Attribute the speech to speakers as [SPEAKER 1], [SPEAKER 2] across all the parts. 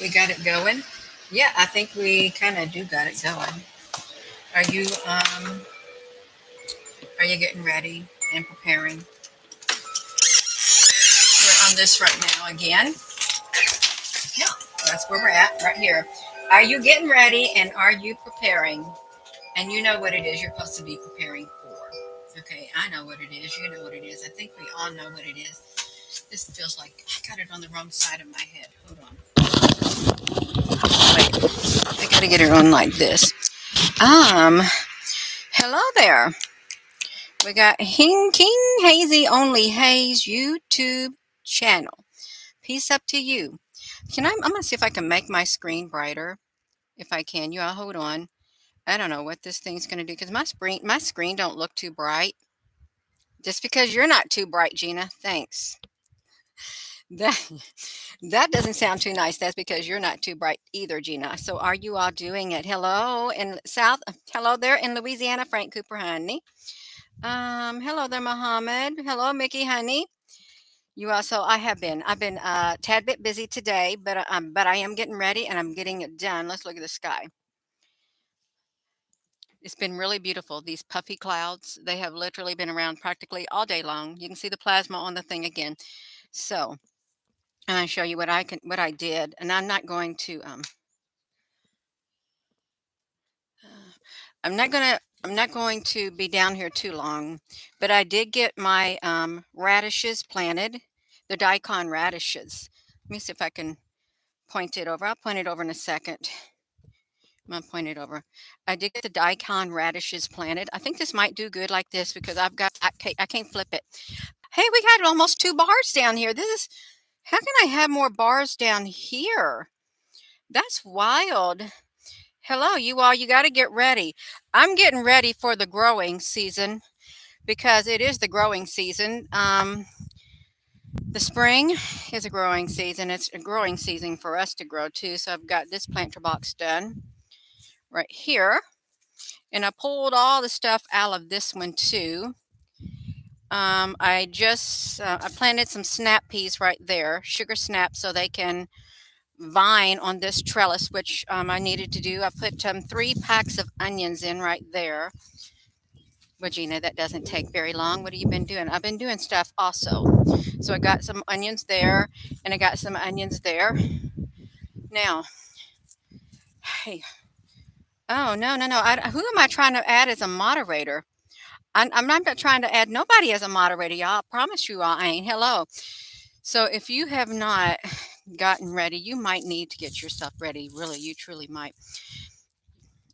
[SPEAKER 1] We got it going. Yeah, I think we kind of do got it going. Are you um are you getting ready and preparing? We're on this right now again. Yeah, that's where we're at right here. Are you getting ready and are you preparing? And you know what it is you're supposed to be preparing for. Okay, I know what it is. You know what it is. I think we all know what it is. This feels like I got it on the wrong side of my head. Hold on. Wait, I gotta get it on like this. Um, Hello there. We got King Hazy Only Haze YouTube channel. Peace up to you. I'm gonna see if I can make my screen brighter. If I can, you all hold on. I don't know what this thing's gonna do because my screen don't look too bright. Just because you're not too bright, Gina. Thanks. That that doesn't sound too nice. That's because you're not too bright either, Gina. So are you all doing it? Hello in South. Hello there in Louisiana, Frank Cooper, honey. Hello there, Mohammed. Hello, Mickey, honey. You also, I've been a tad bit busy today, but I am getting ready and I'm getting it done. Let's look at the sky. It's been really beautiful. These puffy clouds, they have literally been around practically all day long. You can see the plasma on the thing again. So, and I show you what I did, and I'm not going to be down here too long, but I did get my radishes planted. The daikon radishes. Let me see if I can point it over. I'll point it over in a second. I'm gonna point it over. I did get the daikon radishes planted. I think this might do good like this because I can't flip it. Hey, we got almost 2 bars down here. This is how can I have more bars down here? That's wild. Hello, you all. You got to get ready. I'm getting ready for the growing season because it is the growing season. The spring is a growing season. It's a growing season for us to grow too. So I've got this planter box done right here. And I pulled all the stuff out of this one too. I planted some snap peas right there, sugar snap, so they can vine on this trellis, which I needed to do. I put 3 packs of onions in right there. Well, Gina, that doesn't take very long. What have you been doing? I've been doing stuff also. So I got some onions there, and I got some onions there. Now, hey, oh no, no, no! Who am I trying to add as a moderator? I'm not trying to add nobody as a moderator, y'all. I promise you all I ain't. Hello. So if you have not gotten ready, you might need to get yourself ready. Really, you truly might.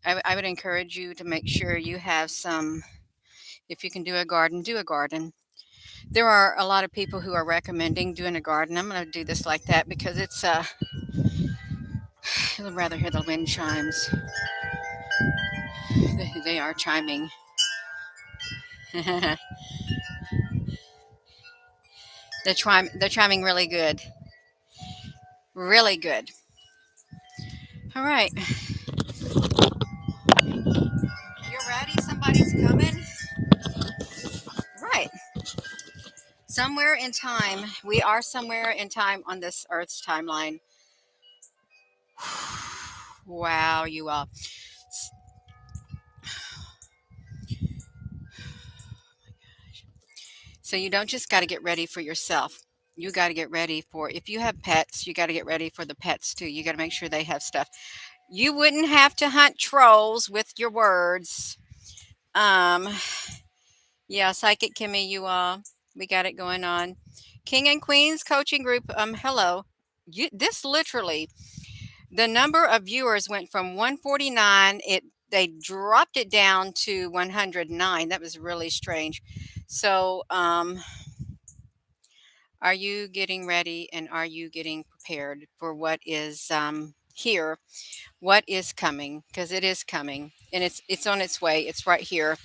[SPEAKER 1] I would encourage you to make sure you have some, if you can do a garden, do a garden. There are a lot of people who are recommending doing a garden. I'm going to do this like that because I'd rather hear the wind chimes. They are chiming. They're chiming really good. Really good. All right. You're ready? Somebody's coming? Right. Somewhere in time, we are somewhere in time on this Earth's timeline. Wow, you all. So you don't just got to get ready for yourself. You got to get ready for, if you have pets, you got to get ready for the pets too. You got to make sure they have stuff. You wouldn't have to hunt trolls with your words. Um, yeah, Psychic Kimmy, you all. We got it going on. King and Queens coaching group. Hello. This literally, the number of viewers went from 149. They dropped it down to 109. That was really strange. So, are you getting ready and are you getting prepared for what is here? What is coming? Because it is coming and it's on its way. It's right here.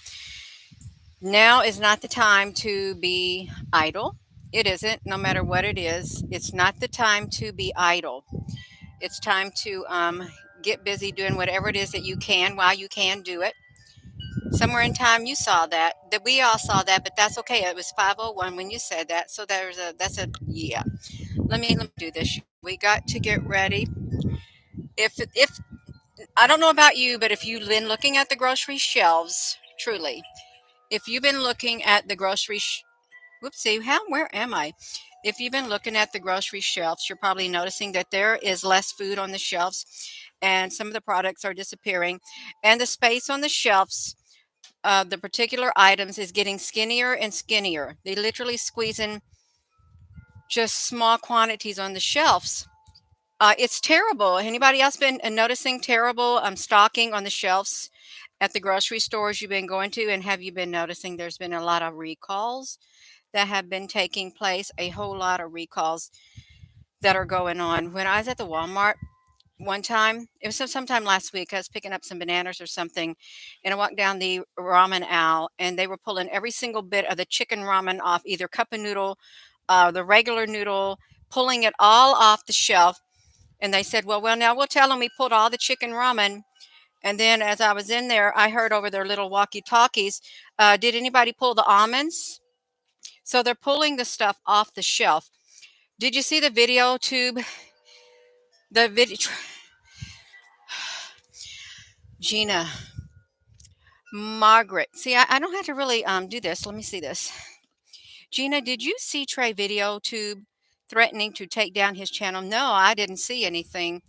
[SPEAKER 1] Now is not the time to be idle. It isn't, no matter what it is. It's not the time to be idle. It's time to get busy doing whatever it is that you can while you can do it. Somewhere in time you saw that we all saw that, but that's okay. It was 501 when you said that. So that's a yeah. Let me do this. We got to get ready. If I don't know about you, but if you've been looking at the grocery shelves, truly, if you've been looking at the whoopsie, where am I? If you've been looking at the grocery shelves, you're probably noticing that there is less food on the shelves and some of the products are disappearing. And the space on the shelves, the particular items is getting skinnier and skinnier. They literally squeeze in just small quantities on the shelves. It's terrible. Anybody else been noticing terrible stocking on the shelves at the grocery stores you've been going to? And have you been noticing there's been a lot of recalls that have been taking place? A whole lot of recalls that are going on. When I was at the Walmart one time, it was sometime last week, I was picking up some bananas or something, and I walked down the ramen aisle, and they were pulling every single bit of the chicken ramen off, either cup of noodle, the regular noodle, pulling it all off the shelf. And they said, well, now we'll tell them we pulled all the chicken ramen. And then as I was in there, I heard over their little walkie-talkies, did anybody pull the almonds? So they're pulling the stuff off the shelf. Did you see the video tube? The video, Gina, Margaret. See, I don't have to really do this. Let me see this. Gina, did you see Trey video tube threatening to take down his channel? No, I didn't see anything.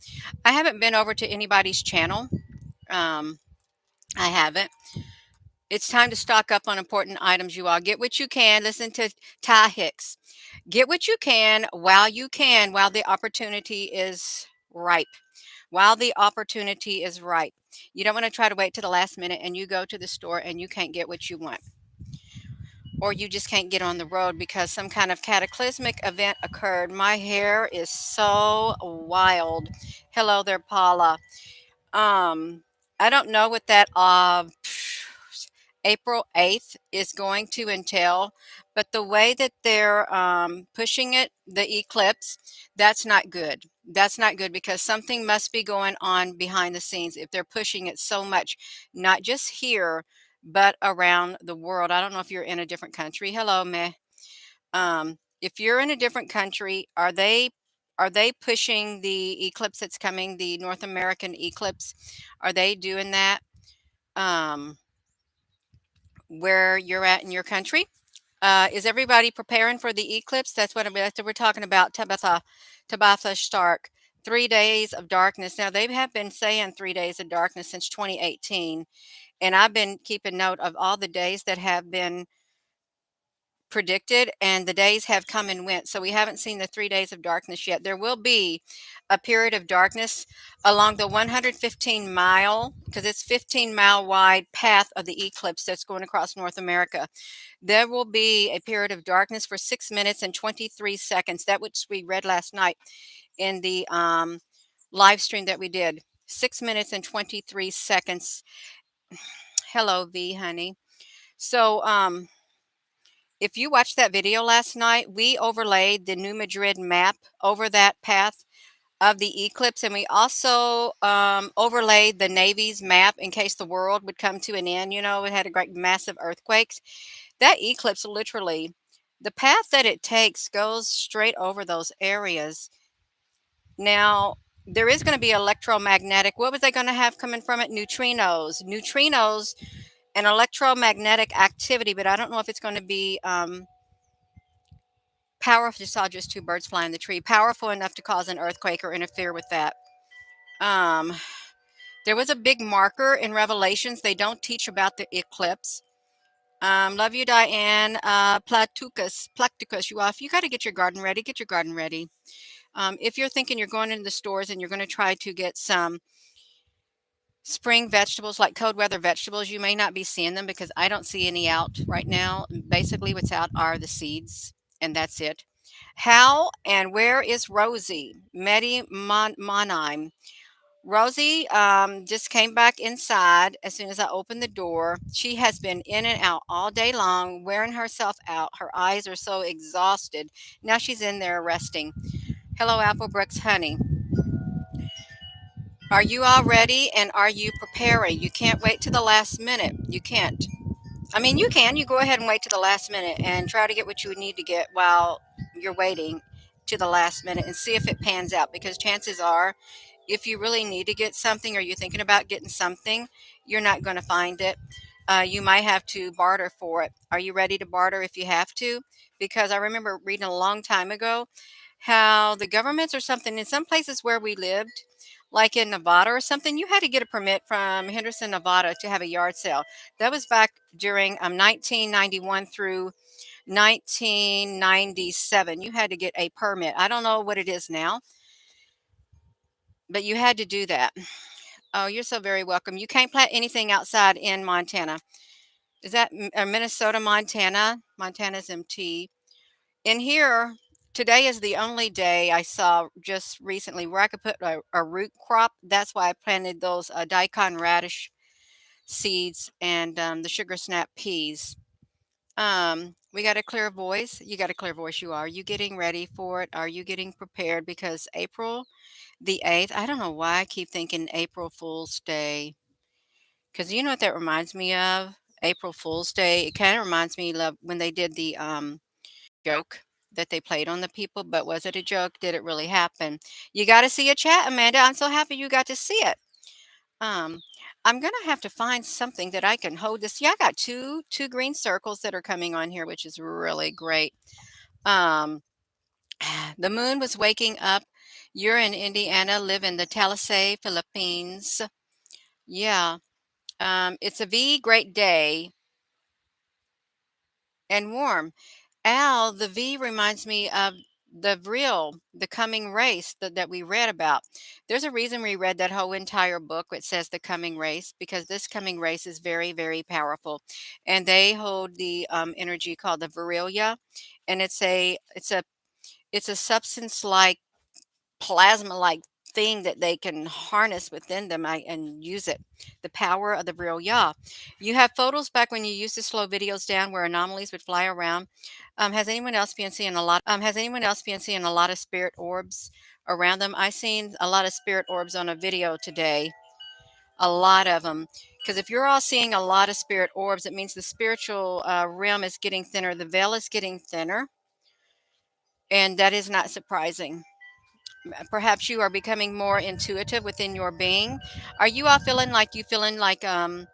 [SPEAKER 1] I haven't been over to anybody's channel. Um, I haven't. It's time to stock up on important items, you all. Get what you can. Listen to Ty Hicks. Get what you can, while the opportunity is ripe. While the opportunity is ripe. You don't want to try to wait to the last minute and you go to the store and you can't get what you want. Or you just can't get on the road because some kind of cataclysmic event occurred. My hair is so wild. Hello there, Paula. Um, I don't know what that April 8th is going to entail, but the way that they're pushing it, the eclipse, that's not good. That's not good because something must be going on behind the scenes if they're pushing it so much, not just here, but around the world. I don't know if you're in a different country. Hello, meh. If you're in a different country, are they pushing the eclipse that's coming, the North American eclipse? Are they doing that? Um, where you're at in your country. Is everybody preparing for the eclipse? That's what we're talking about. Tabitha Stark. 3 days of darkness. Now they have been saying 3 days of darkness since 2018, and I've been keeping note of all the days that have been predicted, and the days have come and went. So we haven't seen the 3 days of darkness yet. There will be a period of darkness along the 115-mile, because it's 15-mile wide path of the eclipse that's going across North America. There will be a period of darkness for 6 minutes and 23 seconds. That which we read last night in the live stream that we did. 6 minutes and 23 seconds. Hello, V, honey. So, if you watched that video last night, we overlaid the New Madrid map over that path of the eclipse, and we also overlaid the Navy's map in case the world would come to an end. It had a great massive earthquakes. That eclipse literally, the path that it takes goes straight over those areas. Now, there is going to be electromagnetic. What was they going to have coming from it? Neutrinos and electromagnetic activity, but I don't know if it's going to be powerful. Just saw just two birds flying the tree. Powerful enough to cause an earthquake or interfere with that. Um, there was a big marker in Revelations. They don't teach about the eclipse. Love you, Diane. Platicus, you off. You got to get your garden ready. Get your garden ready. If you're thinking you're going into the stores and you're going to try to get some spring vegetables, like cold weather vegetables, you may not be seeing them because I don't see any out right now. Basically, what's out are the seeds, and that's it. How and where is Rosie? Monheim. Rosie just came back inside as soon as I opened the door. She has been in and out all day long, wearing herself out. Her eyes are so exhausted. Now she's in there resting. Hello, Applebrooks, honey. Are you all ready and are you preparing? You can't wait to the last minute. You can't. I mean, you can. You go ahead and wait to the last minute and try to get what you would need to get while you're waiting to the last minute and see if it pans out because chances are If you really need to get something or you're thinking about getting something, you're not going to find it. You might have to barter for it. Are you ready to barter if you have to? Because I remember reading a long time ago how the governments or something in some places where we lived, like in Nevada or something, you had to get a permit from Henderson, Nevada to have a yard sale. That was back during 1991 through 1997. You had to get a permit. I don't know what it is now, but you had to do that. Oh, you're so very welcome. You can't plant anything outside in Montana. Is that Minnesota, Montana? Montana's MT. In here, today is the only day I saw just recently where I could put a root crop. That's why I planted those daikon radish seeds and the sugar snap peas. We got a clear voice. You got a clear voice. You are. You getting ready for it? Are you getting prepared? Because April the 8th, I don't know why I keep thinking April Fool's Day. Because you know what that reminds me of? April Fool's Day. It kind of reminds me of when they did the joke that they played on the people, but was it a joke? Did it really happen? You got to see a chat, Amanda. I'm so happy you got to see it. Um, I'm gonna have to find something that I can hold this. Yeah, I got two green circles that are coming on here, which is really great. Um, the moon was waking up. You're in Indiana, live in the Talisay, Philippines. Yeah. It's a V great day and warm. Al, the V reminds me of the coming race that we read about. There's a reason we read that whole entire book which says the coming race, because this coming race is very, very powerful. And they hold the energy called the virilia. And it's a substance like plasma like thing that they can harness within them and use it. The power of the real Yah. You have photos back when you used to slow videos down where anomalies would fly around. Has anyone else been seeing a lot of spirit orbs around them? I seen a lot of spirit orbs on a video today. A lot of them. Because if you're all seeing a lot of spirit orbs, it means the spiritual realm is getting thinner. The veil is getting thinner. And that is not surprising. Perhaps you are becoming more intuitive within your being. Are you all feeling like oh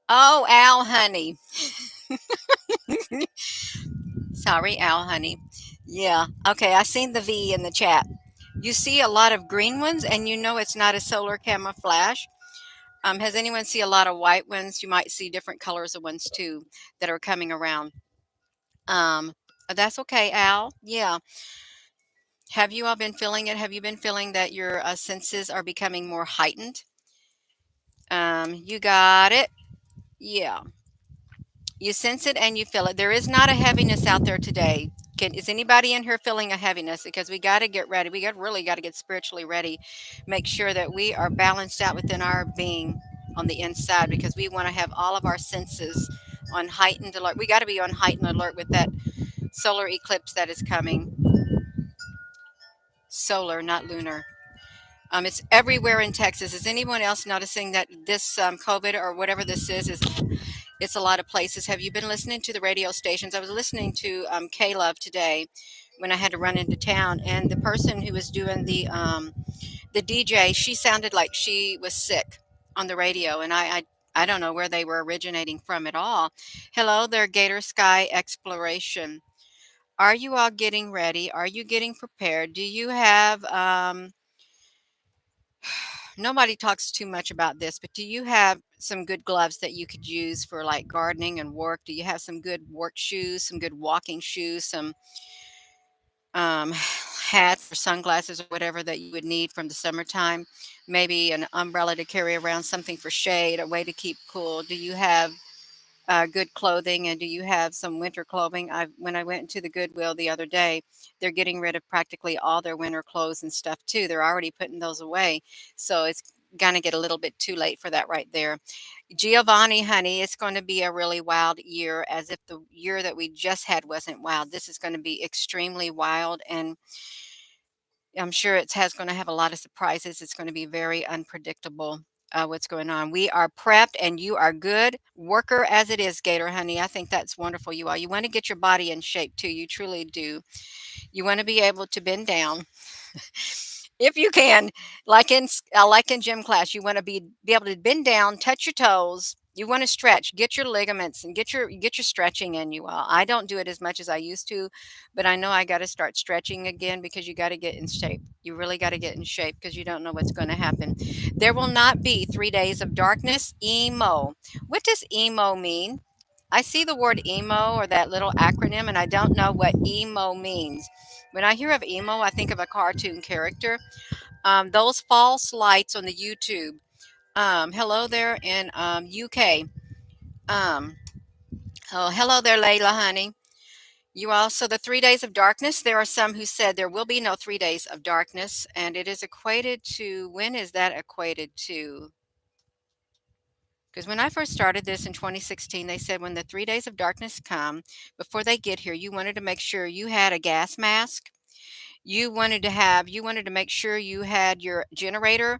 [SPEAKER 1] Al honey. Sorry, Al honey. Yeah. Okay, I seen the V in the chat. You see a lot of green ones and you know it's not a solar camouflage. Has anyone see a lot of white ones? You might see different colors of ones too that are coming around. Um that's okay, Al. Yeah. Have you all been feeling it? Have you been feeling that your senses are becoming more heightened? You got it. Yeah. You sense it and you feel it. There is not a heaviness out there today. Is anybody in here feeling a heaviness? Because we got to get ready. Really got to get spiritually ready. Make sure that we are balanced out within our being on the inside, because we want to have all of our senses on heightened alert. We got to be on heightened alert with that solar eclipse that is coming. Solar, not lunar. It's everywhere in Texas. Is anyone else noticing that this COVID or whatever this is it's a lot of places. Have you been listening to the radio stations? I was listening to K-Love today when I had to run into town, and the person who was doing the DJ, she sounded like she was sick on the radio, and I don't know where they were originating from at all. Hello there, Gator Sky Exploration. Are you all getting ready? Are you getting prepared? Do you have nobody talks too much about this, but do you have some good gloves that you could use for like gardening and work? Do you have some good work shoes, some good walking shoes, some hats or sunglasses or whatever that you would need from the summertime? Maybe an umbrella to carry around, something for shade, a way to keep cool. Do you have good clothing, and do you have some winter clothing? When I went into the Goodwill the other day, they're getting rid of practically all their winter clothes and stuff too. They're already putting those away, so it's gonna get a little bit too late for that right there. Giovanni, honey, it's going to be a really wild year, as if the year that we just had wasn't wild. This is going to be extremely wild, and I'm sure it has going to have a lot of surprises. It's going to be very unpredictable. What's going on? We are prepped, and you are good worker as it is, Gator honey. I think that's wonderful. You are. You want to get your body in shape too. You truly do. You want to be able to bend down. if you can, like in gym class, you want to be able to bend down, touch your toes. You want to stretch, get your ligaments, and get your stretching in. You all, I don't do it as much as I used to, but I know I got to start stretching again because you got to get in shape. You really got to get in shape because you don't know what's going to happen. There will not be 3 days of darkness. Emo. What does emo mean? I see the word emo or that little acronym, and I don't know what emo means. When I hear of emo, I think of a cartoon character. Those false lights on the YouTube. Hello there in UK. Um, oh, hello there, Layla, honey. You also, the 3 days of darkness, there are some who said there will be no 3 days of darkness, and it is equated to, when is that equated to? Because when I first started this in 2016, they said when the 3 days of darkness come, before they get here, you wanted to make sure you had a gas mask. You wanted to make sure you had your generator.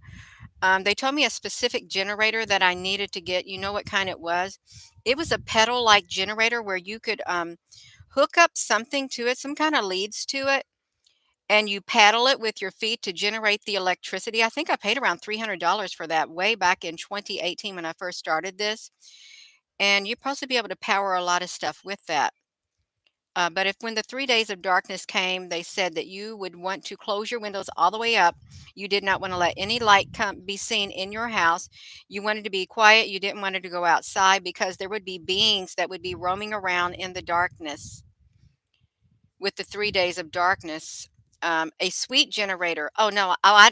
[SPEAKER 1] They told me a specific generator that I needed to get. You know what kind it was? It was a pedal like generator where you could hook up something to it, some kind of leads to it, and you paddle it with your feet to generate the electricity. I think I paid around $300 for that way back in 2018 when I first started this. And you're supposed to be able to power a lot of stuff with that. But if when the 3 days of darkness came, they said that you would want to close your windows all the way up. You did not want to let any light be seen in your house. You wanted to be quiet. You didn't want it to go outside because there would be beings that would be roaming around in the darkness with the 3 days of darkness. A sweet generator. Oh no! I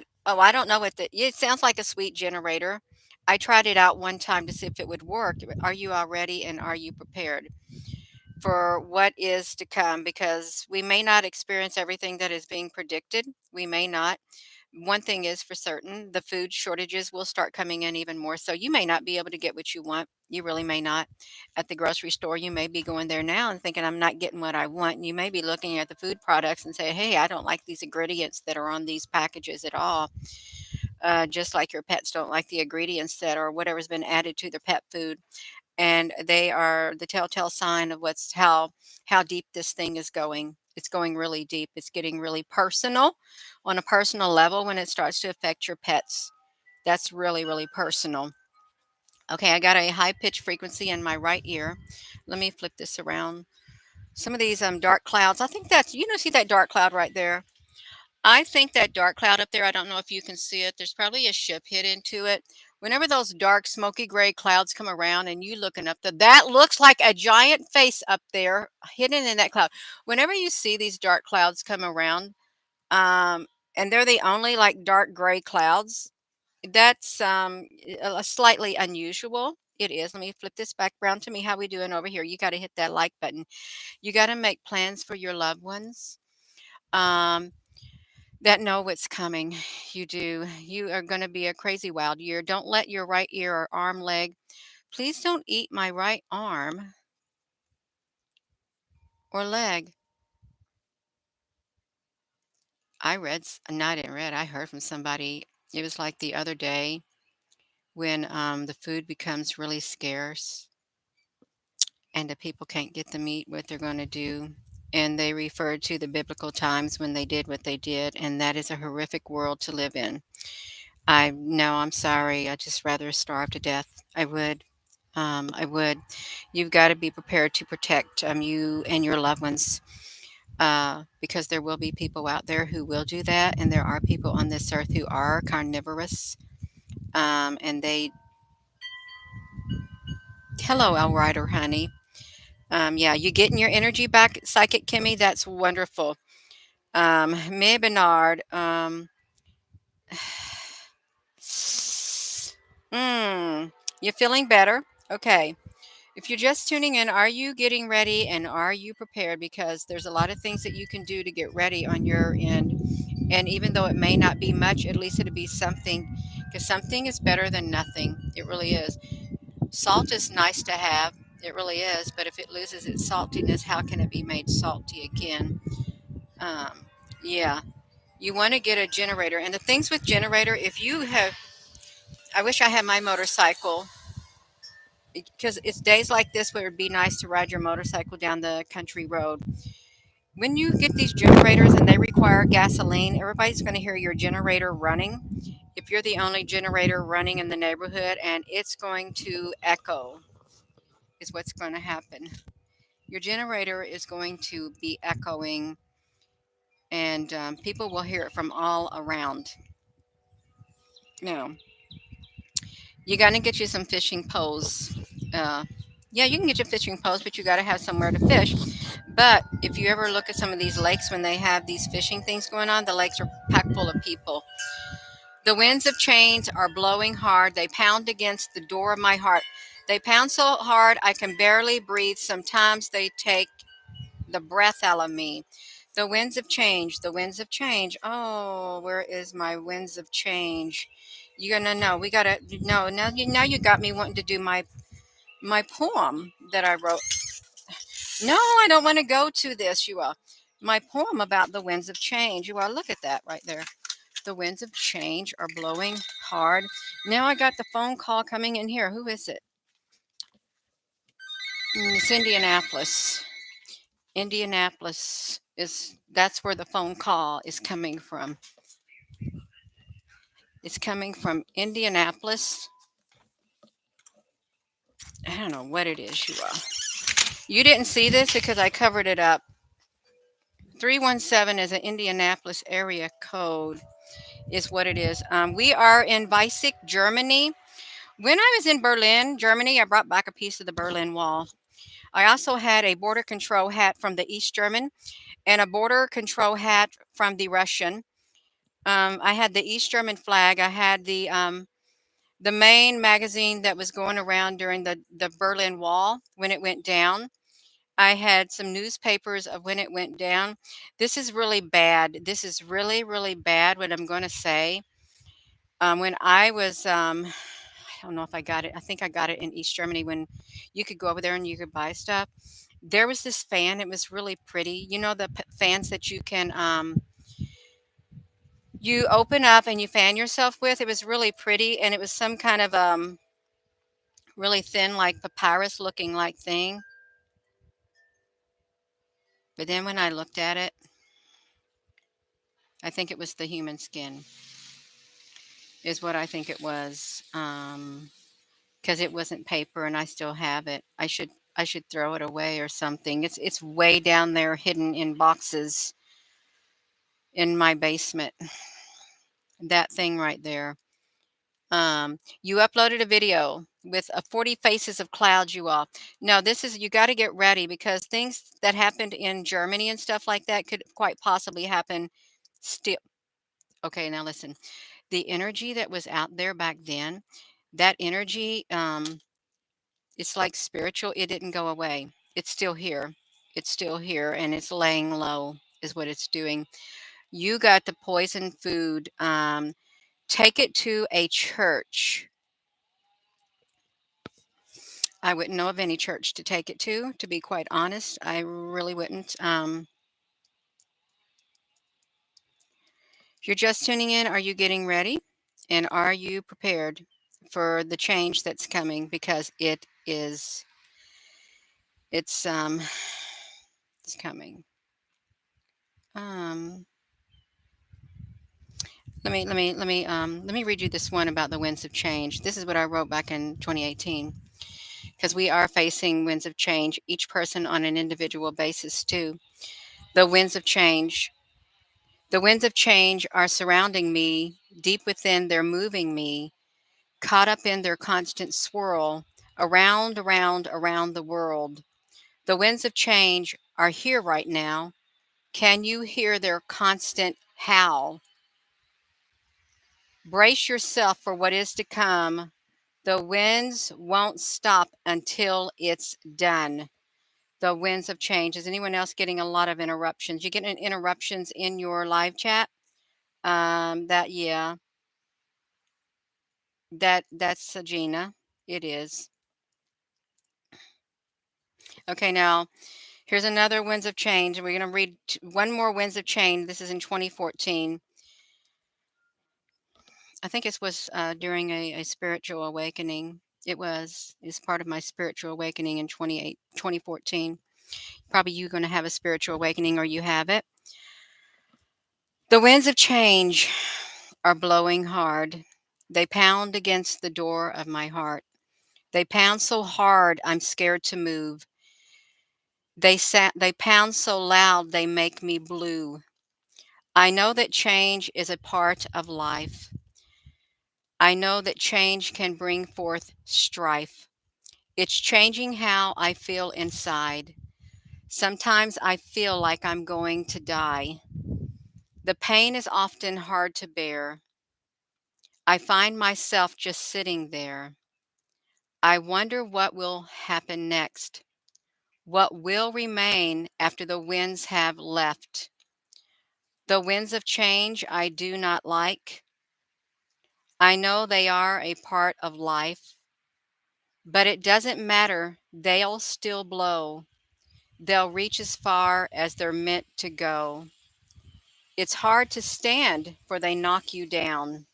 [SPEAKER 1] don't know what the. It sounds like a sweet generator. I tried it out one time to see if it would work. Are you all ready and are you prepared for what is to come? Because we may not experience everything that is being predicted. We may not. One thing is for certain, the food shortages will start coming in even more. So you may not be able to get what you want. You really may not. At the grocery store, you may be going there now and thinking, I'm not getting what I want. And you may be looking at the food products and say, hey, I don't like these ingredients that are on these packages at all. Just like your pets don't like the ingredients that or whatever's been added to their pet food, and they are the telltale sign of what's how deep this thing is going. It's going really deep. It's getting really personal on a personal level when it starts to affect your pets. That's really, really personal. Okay, I got a high pitch frequency in my right ear. Let me flip this around. Some of these dark clouds. I think that's see that dark cloud right there. I think that dark cloud up there, I don't know if you can see it. There's probably a ship hit into it. Whenever those dark, smoky gray clouds come around and you looking up there, that looks like a giant face up there hidden in that cloud. Whenever you see these dark clouds come around, um, and they're the only like dark gray clouds, that's slightly unusual. It is. Let me flip this back around to me. How we doing over here? You got to hit that like button. You got to make plans for your loved ones. Um, that know what's coming. You do. You are going to be a crazy wild year. Don't let your right ear or arm, leg. Please don't eat my right arm or leg. No, I didn't read. I heard from somebody. It was like the other day when the food becomes really scarce and the people can't get the meat, what they're going to do. And they referred to the biblical times when they did what they did. And that is a horrific world to live in. I no, I'm sorry. I just rather starve to death. I would. I would. You've got to be prepared to protect you and your loved ones because there will be people out there who will do that, and there are people on this earth who are carnivorous. And they, hello, El Rider, honey. Yeah, you getting your energy back, Psychic Kimmy? That's wonderful. May Bernard. You feeling better? Okay. If you're just tuning in, are you getting ready and are you prepared? Because there's a lot of things that you can do to get ready on your end. And even though it may not be much, at least it'll be something, because something is better than nothing. It really is. Salt is nice to have. It really is. But if it loses its saltiness, how can it be made salty again? Um, yeah. You want to get a generator. And the things with generator, if you have, I wish I had my motorcycle because it's days like this where it'd be nice to ride your motorcycle down the country road. When you get these generators and they require gasoline, everybody's going to hear your generator running. If you're the only generator running in the neighborhood, and it's going to echo, is what's going to happen. Your generator is going to be echoing, and people will hear it from all around. Now, you got to get you some fishing poles. Uh, yeah, you can get your fishing poles, but you got to have somewhere to fish. But if you ever look at some of these lakes when they have these fishing things going on, the lakes are packed full of people. The winds of change are blowing hard. They pound against the door of my heart. They pound so hard I can barely breathe. Sometimes they take the breath out of me. The winds of change, the winds of change. Oh, where is my winds of change? You're gonna know. We gotta no. Now you got me wanting to do my poem that I wrote. No, I don't want to go to this. You all, my poem about the winds of change. You all, look at that right there. The winds of change are blowing hard. Now I got the phone call coming in here. Who is it? It's Indianapolis. Indianapolis is that's where the phone call is coming from. It's coming from Indianapolis. I don't know what it is, you all. You didn't see this because I covered it up. 317 is an Indianapolis area code, is what it is. We are in Weissig, Germany. When I was in Berlin, Germany, I brought back a piece of the Berlin Wall. I also had a border control hat from the East German and a border control hat from the Russian. I had the East German flag. I had the main magazine that was going around during the Berlin Wall when it went down. I had some newspapers of when it went down. This is really bad. This is really, really bad, what I'm going to say. When I was, I don't know if I got it. I think I got it in East Germany when you could go over there and you could buy stuff. There was this fan. It was really pretty. You know the fans that you can you open up and you fan yourself with. It was really pretty, and it was some kind of really thin, like papyrus looking like thing. But then when I looked at it, I think it was the human skin, is what I think it was. Because it wasn't paper, and I still have it. I should throw it away or something. It's way down there, hidden in boxes in my basement. That thing right there. You uploaded a video with 40 faces of clouds, you all. No, this is, you got to get ready because things that happened in Germany and stuff like that could quite possibly happen still. Okay, now listen. The energy that was out there back then, that energy, it's like spiritual. It didn't go away. It's still here. It's still here and it's laying low, is what it's doing. You got the poison food. Take it to a church. I wouldn't know of any church to take it to be quite honest. I really wouldn't. If you're just tuning in, are you getting ready? And are you prepared for the change that's coming? Because it's it's coming. Um, let me read you this one about the winds of change. This is what I wrote back in 2018. Because we are facing winds of change, each person on an individual basis too. The winds of change. The winds of change are surrounding me. Deep within, they're moving me, caught up in their constant swirl, around, around, around the world. The winds of change are here right now. Can you hear their constant howl? Brace yourself for what is to come. The winds won't stop until it's done. The winds of change. Is anyone else getting a lot of interruptions? You getting interruptions in your live chat? Yeah, that's Gina. It is. Okay, now here's another winds of change. We're going to read one more winds of change. This is in 2014. I think it was during a spiritual awakening. It's part of my spiritual awakening in 2014. Probably you going to have a spiritual awakening or you have it. The winds of change are blowing hard. They pound against the door of my heart. They pound so hard I'm scared to move. They pound so loud they make me blue. I know that change is a part of life. I know that change can bring forth strife. It's changing how I feel inside. Sometimes I feel like I'm going to die. The pain is often hard to bear. I find myself just sitting there. I wonder what will happen next. What will remain after the winds have left? The winds of change I do not like. I know they are a part of life, but it doesn't matter. They'll still blow. They'll reach as far as they're meant to go. It's hard to stand, for they knock you down.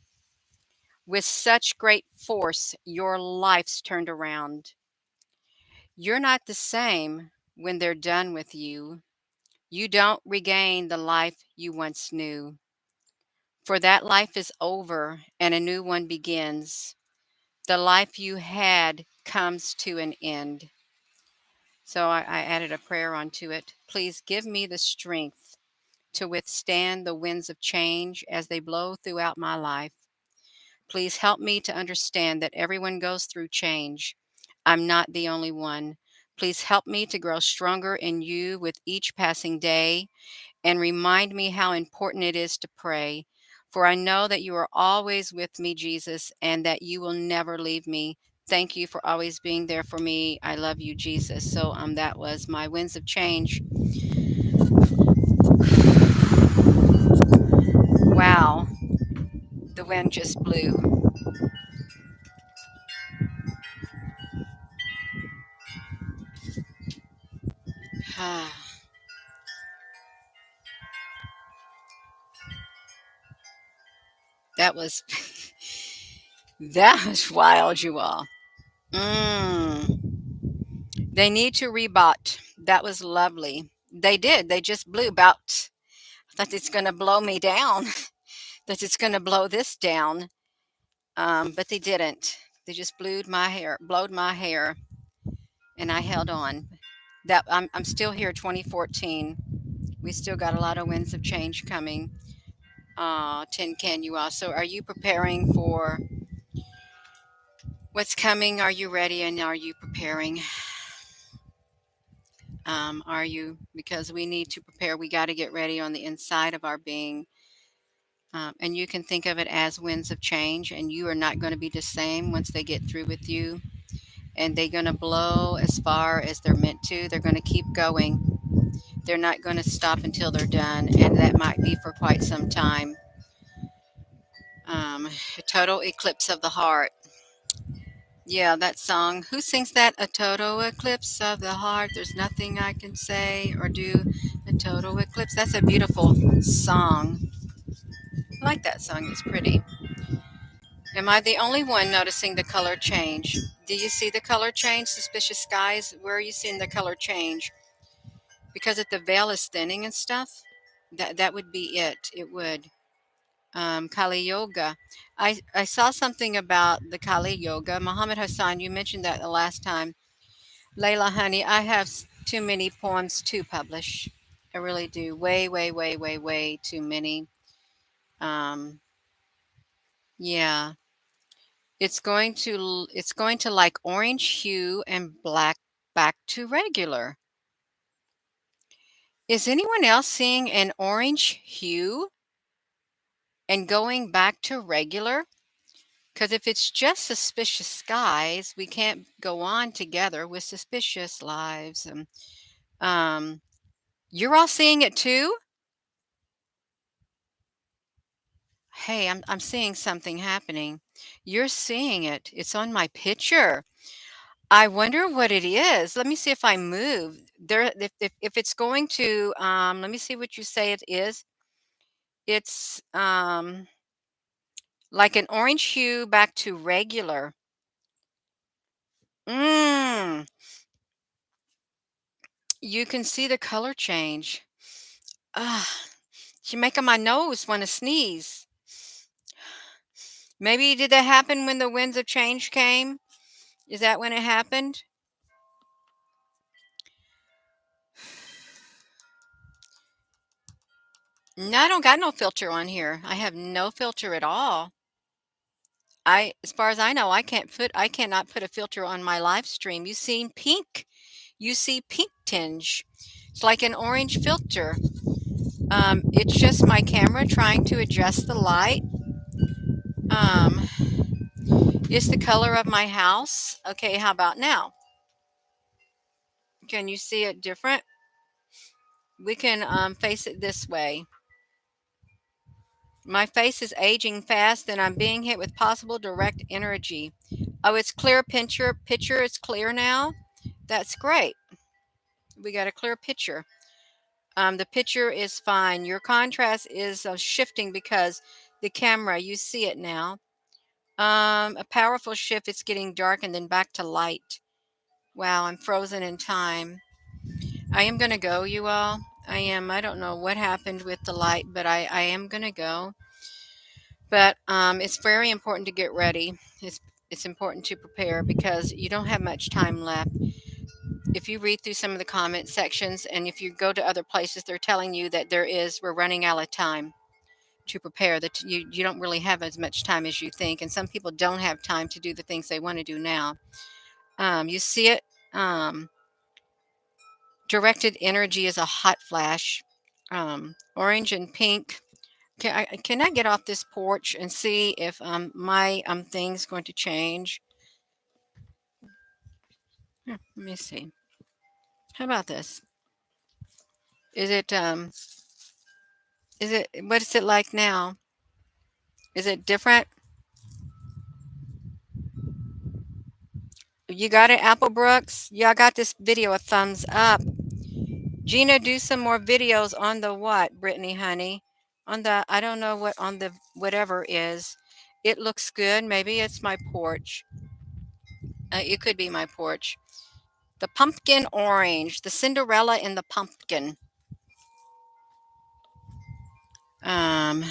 [SPEAKER 1] With such great force, your life's turned around. You're not the same when they're done with you. You don't regain the life you once knew. For that life is over and a new one begins. The life you had comes to an end. So I added a prayer onto it. Please give me the strength to withstand the winds of change as they blow throughout my life. Please help me to understand that everyone goes through change. I'm not the only one. Please help me to grow stronger in you with each passing day and remind me how important it is to pray. For I know that you are always with me, Jesus, and that you will never leave me. Thank you for always being there for me. I love you, Jesus. So that was my winds of change. Wow, the wind just blew. That was that was wild, you all. Mm. They need to rebot. That was lovely. They did. They just blew about. I thought it's going to blow me down. That it's going to blow this down. But they didn't. They just blowed my hair, and I held on. That I'm still here. 2014. We still got a lot of winds of change coming. Tin Can, you all. So, are you preparing for what's coming? Are you ready? And are you preparing? Are you? Because we need to prepare. We got to get ready on the inside of our being. And you can think of it as winds of change, and you are not going to be the same once they get through with you. And they're going to blow as far as they're meant to. They're going to keep going. They're not going to stop until they're done, and that might be for quite some time. A total eclipse of the heart. Yeah, that song. Who sings that? A total eclipse of the heart. There's nothing I can say or do. A total eclipse. That's a beautiful song. I like that song. It's pretty. Am I the only one noticing the color change? Do you see the color change? Suspicious skies? Where are you seeing the color change? Because if the veil is thinning and stuff, that would be it. It would. Kali Yoga. I saw something about the Kali Yoga. Muhammad Hassan, you mentioned that the last time. Layla, honey, I have too many poems to publish. I really do. Way, way, way, way, way too many. Um, yeah. It's going to like orange hue and black back to regular. Is anyone else seeing an orange hue and going back to regular? Because if it's just suspicious skies, we can't go on together with suspicious lives. Um, you're all seeing it too? Hey, I'm seeing something happening. You're seeing it. It's on my picture. I wonder what it is. Let me see if I move. There, if it's going to, let me see what you say it is. It's like an orange hue back to regular. Mm, You can see the color change. Ah, she making my nose want to sneeze. Maybe did that happen when the winds of change came? Is that when it happened? No, I don't got no filter on here. I have no filter at all. As far as I know, I cannot put a filter on my live stream. You see pink. You see pink tinge. It's like an orange filter. It's just my camera trying to adjust the light. Um, it's the color of my house. Okay, how about now? Can you see it different? We can face it this way. My face is aging fast and I'm being hit with possible direct energy. Oh, it's clear picture is clear now. That's great. We got a clear picture. The picture is fine. Your contrast is shifting because the camera, you see it now. A powerful shift. It's getting dark and then back to light. Wow, I'm frozen in time. I am going to go, you all. I am. I don't know what happened with the light, but I am going to go. But it's very important to get ready. It's important to prepare because you don't have much time left. If you read through some of the comment sections and if you go to other places, they're telling you that we're running out of time to prepare. That you don't really have as much time as you think, and some people don't have time to do the things they want to do now. You see it. Directed energy is a hot flash. Orange and pink. Can I get off this porch and see if my thing's going to change? Let me see. How about this? Is it what is it like now? Is it different? You got it, Apple Brooks? Y'all got this video a thumbs up. Gina, do some more videos on the what, Brittany, honey? On the, I don't know what on the whatever is. It looks good. Maybe it's my porch. It could be my porch. The pumpkin orange, the Cinderella in the pumpkin. Um,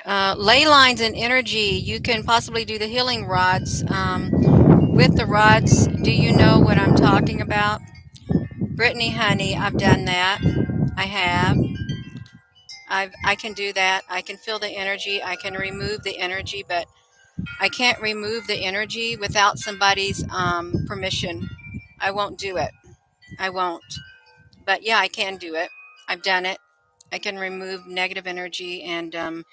[SPEAKER 1] ley lines and energy. You can possibly do the healing rods. With the rods, do you know what I'm talking about? Brittany, honey, I've done that. I have. I can do that. I can feel the energy. I can remove the energy, but I can't remove the energy without somebody's permission. I won't do it. I won't. But yeah, I can do it. I've done it. I can remove negative energy and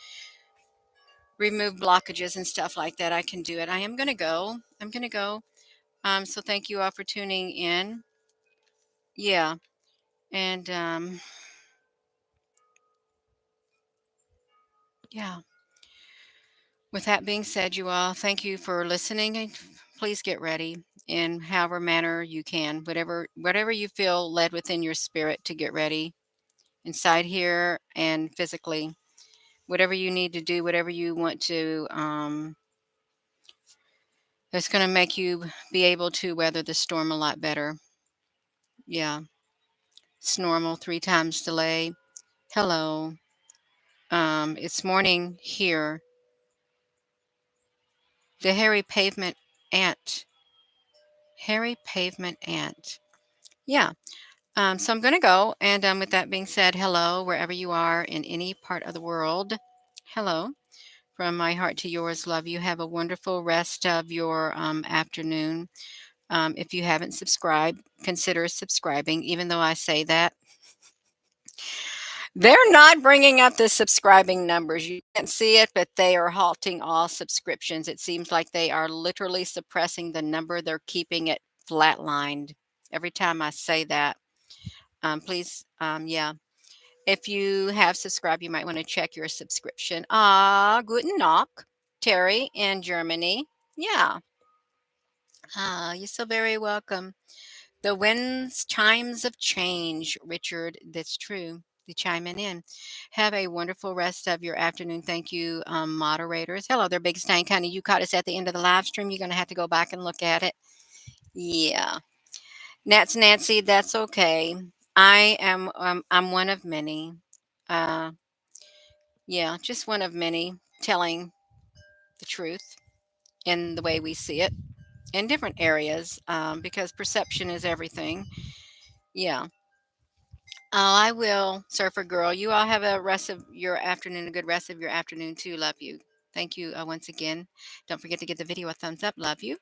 [SPEAKER 1] remove blockages and stuff like that. I can do it. I am going to go. I'm going to go. So thank you all for tuning in. Yeah. And yeah. With that being said, you all, thank you for listening. And please get ready in however manner you can, whatever you feel led within your spirit to get ready inside here and physically. Whatever you need to do, whatever you want to, that's going to make you be able to weather the storm a lot better. Yeah. It's normal. 3 times delay. Hello. It's morning here. The hairy pavement ant. Hairy pavement ant. Yeah. So I'm going to go. And with that being said, hello, wherever you are in any part of the world. Hello. From my heart to yours, love you. Have a wonderful rest of your afternoon. If you haven't subscribed, consider subscribing, even though I say that. They're not bringing up the subscribing numbers. You can't see it, but they are halting all subscriptions. It seems like they are literally suppressing the number. They're keeping it flatlined every time I say that. Please, yeah. If you have subscribed, you might want to check your subscription. Guten Nacht, Terry in Germany. Yeah. You're so very welcome. The winds, chimes of change, Richard. That's true. The chiming in. Have a wonderful rest of your afternoon. Thank you, moderators. Hello there, Big Stank Honey. You caught us at the end of the live stream. You're going to have to go back and look at it. Yeah. That's Nancy. That's okay. I'm one of many. Uh, yeah, just one of many telling the truth in the way we see it in different areas, because perception is everything. Yeah. I will, Surfer Girl. You all have a rest of your afternoon, a good rest of your afternoon too. Love you. Thank you once again. Don't forget to give the video a thumbs up. Love you.